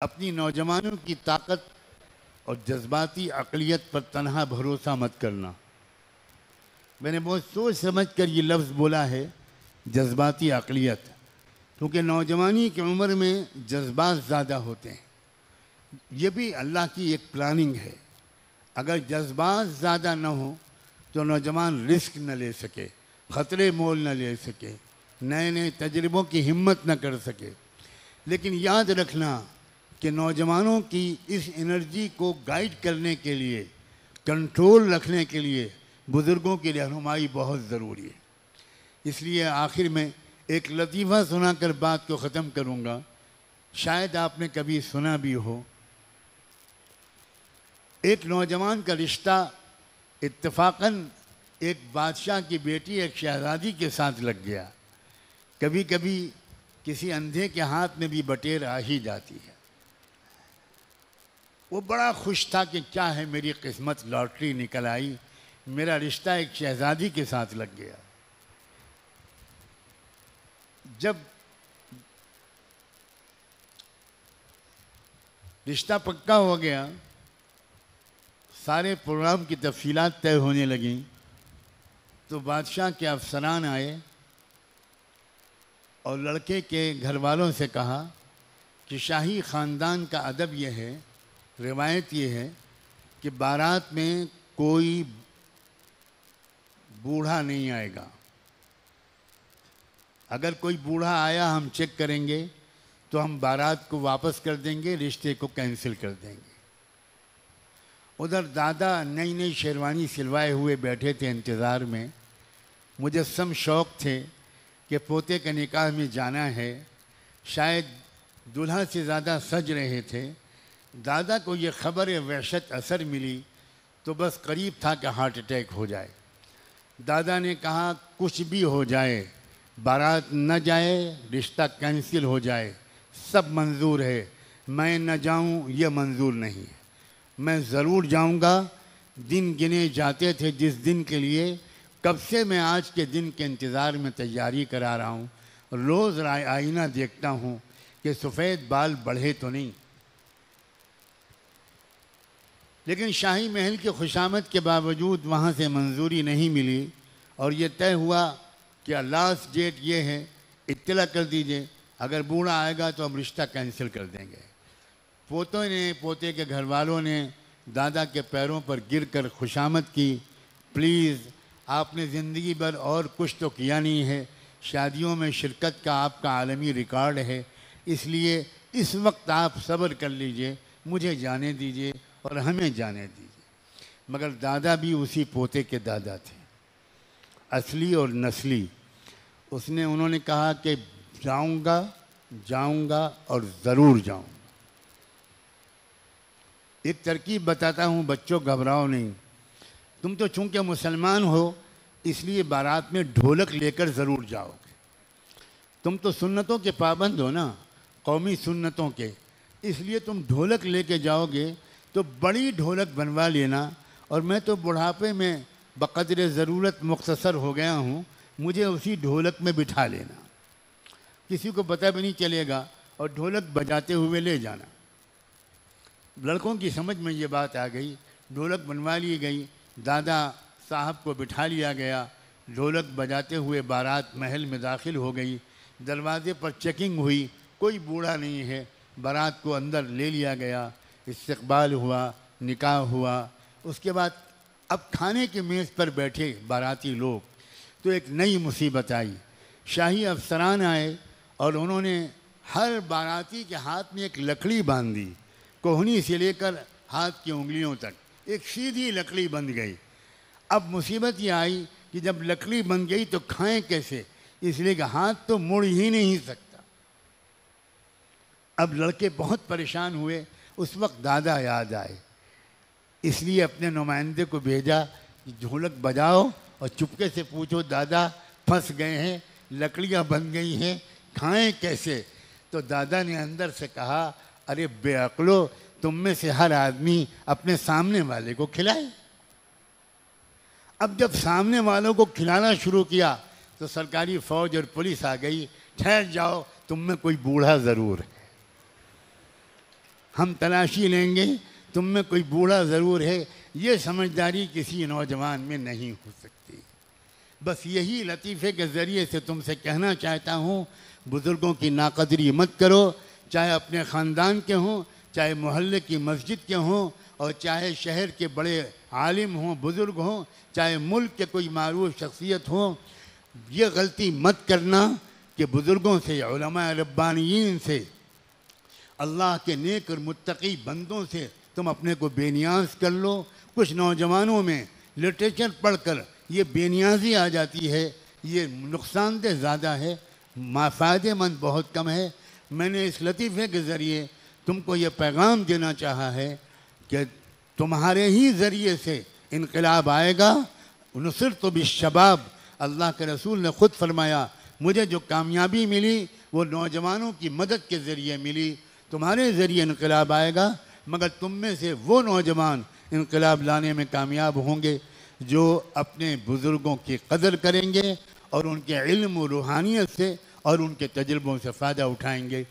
अपनी नौजवानों की ताकत और जज्बाती अक़लियत पर तनहा भरोसा मत करना। मैंने बहुत सोच समझ कर ये लफ्ज़ बोला है, जज्बाती अक़लियत, क्योंकि नौजवानी की उम्र में जज्बात ज़्यादा होते हैं। ये भी अल्लाह की एक प्लानिंग है। अगर जज्बात ज़्यादा न हो तो नौजवान रिस्क न ले सके, ख़तरे मोल न ले सके, नए नए तजुर्बों की हिम्मत न कर सके। लेकिन याद रखना कि नौजवानों की इस एनर्जी को गाइड करने के लिए, कंट्रोल रखने के लिए बुज़ुर्गों की रहनुमाई बहुत ज़रूरी है। इसलिए आखिर में एक लतीफ़ा सुनाकर बात को ख़त्म करूँगा। शायद आपने कभी सुना भी हो, एक नौजवान का रिश्ता इत्तफ़ाक़न एक बादशाह की बेटी एक शहज़ादी के साथ लग गया। कभी कभी किसी अंधे के हाथ में भी बटेर आ ही जाती है। वो बड़ा खुश था कि क्या है, मेरी किस्मत लॉटरी निकल आई, मेरा रिश्ता एक शहज़ादी के साथ लग गया। जब रिश्ता पक्का हो गया, सारे प्रोग्राम की तफसीलात तय होने लगीं, तो बादशाह के अफसरान आए और लड़के के घर वालों से कहा कि शाही ख़ानदान का अदब यह है, रिवायत यह है कि बारात में कोई बूढ़ा नहीं आएगा। अगर कोई बूढ़ा आया हम चेक करेंगे तो हम बारात को वापस कर देंगे, रिश्ते को कैंसिल कर देंगे। उधर दादा नई नई शेरवानी सिलवाए हुए बैठे थे इंतज़ार में। मुजस्सम शौक़ थे कि पोते के निकाह में जाना है। शायद दूल्हा से ज़्यादा सज रहे थे। दादा को ये ख़बर वहशत असर मिली तो बस करीब था कि हार्ट अटैक हो जाए। दादा ने कहा, कुछ भी हो जाए, बारात न जाए, रिश्ता कैंसिल हो जाए, सब मंजूर है, मैं न जाऊं ये मंजूर नहीं है, मैं ज़रूर जाऊंगा। दिन गिने जाते थे जिस दिन के लिए, कब से मैं आज के दिन के इंतज़ार में तैयारी करा रहा हूँ। रोज़ आईना देखता हूँ कि सफ़ेद बाल बढ़े तो नहीं। लेकिन शाही महल के खुशामद के बावजूद वहाँ से मंजूरी नहीं मिली और ये तय हुआ कि लास्ट डेट ये है, इत्तला कर दीजिए, अगर बूढ़ा आएगा तो हम रिश्ता कैंसिल कर देंगे। पोते के घर वालों ने दादा के पैरों पर गिरकर खुशामद की, प्लीज़ आपने ज़िंदगी भर और कुछ तो किया नहीं है, शादियों में शिरकत का आपका आलमी रिकॉर्ड है, इसलिए इस वक्त आप सब्र कर लीजिए, मुझे जाने दीजिए और हमें जाने दीजिए। मगर दादा भी उसी पोते के दादा थे, असली और नस्ली। उन्होंने कहा कि जाऊंगा और ज़रूर जाऊंगा। एक तरकीब बताता हूँ बच्चों, घबराओ नहीं। तुम तो चूँकि मुसलमान हो इसलिए बारात में ढोलक लेकर ज़रूर जाओगे। तुम तो सुन्नतों के पाबंद हो ना, कौमी सुन्नतों के, इसलिए तुम ढोलक लेके जाओगे तो बड़ी ढोलक बनवा लेना। और मैं तो बुढ़ापे में बक़द्र ज़रूरत मुख्तसर हो गया हूँ, मुझे उसी ढोलक में बिठा लेना, किसी को पता भी नहीं चलेगा, और ढोलक बजाते हुए ले जाना। लड़कों की समझ में ये बात आ गई, ढोलक बनवा ली गई, दादा साहब को बिठा लिया गया, ढोलक बजाते हुए बारात महल में दाखिल हो गई। दरवाज़े पर चेकिंग हुई, कोई बूढ़ा नहीं है, बारात को अंदर ले लिया गया, इस्तकबाल हुआ, निकाह हुआ। उसके बाद अब खाने की मेज़ पर बैठे बाराती लोग, तो एक नई मुसीबत आई। शाही अफसरान आए और उन्होंने हर बाराती के हाथ में एक लकड़ी बांध दी, कोहनी से लेकर हाथ की उंगलियों तक एक सीधी लकड़ी बंध गई। अब मुसीबत ये आई कि जब लकड़ी बन गई तो खाएं कैसे, इसलिए कि हाथ तो मुड़ ही नहीं सकता। अब लड़के बहुत परेशान हुए। उस वक्त दादा याद आए, इसलिए अपने नुमाइंदे को भेजा कि ढोलक बजाओ और चुपके से पूछो, दादा फंस गए हैं, लकड़ियाँ बन गई हैं, खाएं कैसे। तो दादा ने अंदर से कहा, अरे बेअक्लो, तुम में से हर आदमी अपने सामने वाले को खिलाए। अब जब सामने वालों को खिलाना शुरू किया तो सरकारी फ़ौज और पुलिस आ गई, ठहर जाओ, तुम में कोई बूढ़ा ज़रूर है। हम तलाशी लेंगे, तुम में कोई बूढ़ा ज़रूर है, ये समझदारी किसी नौजवान में नहीं हो सकती। बस यही लतीफ़े के ज़रिए से तुमसे कहना चाहता हूँ, बुज़ुर्गों की नाक़दरी मत करो, चाहे अपने ख़ानदान के हों, चाहे मोहल्ले की मस्जिद के हों, और चाहे शहर के बड़े आलिम हों, बुज़ुर्ग हों, चाहे मुल्क के कोई मारूफ शख्सियत हो। ये गलती मत करना कि बुज़ुर्गों से, उलमा रब्बानियीन से, अल्लाह के नेक और मुत्तकी बंदों से तुम अपने को बेनियाज कर लो। कुछ नौजवानों में लिटरेचर पढ़कर ये बेनियाजी आ जाती है, ये नुकसानदेह ज़्यादा है, फ़ायदेमंद बहुत कम है। मैंने इस लतीफ़े के ज़रिए तुमको ये पैगाम देना चाहा है कि तुम्हारे ही ज़रिए से इनकलाब आएगा। नुसरत बिश्शबाब, अल्लाह के रसूल ने ख़ुद फरमाया, मुझे जो कामयाबी मिली वो नौजवानों की मदद के ज़रिए मिली। तुम्हारे ज़रिए इनकलाब आएगा, मगर तुम में से वो नौजवान इनकलाब लाने में कामयाब होंगे जो अपने बुज़ुर्गों की कदर करेंगे और उनके इल्म और रूहानियत से और उनके तजुर्बों से फ़ायदा उठाएंगे।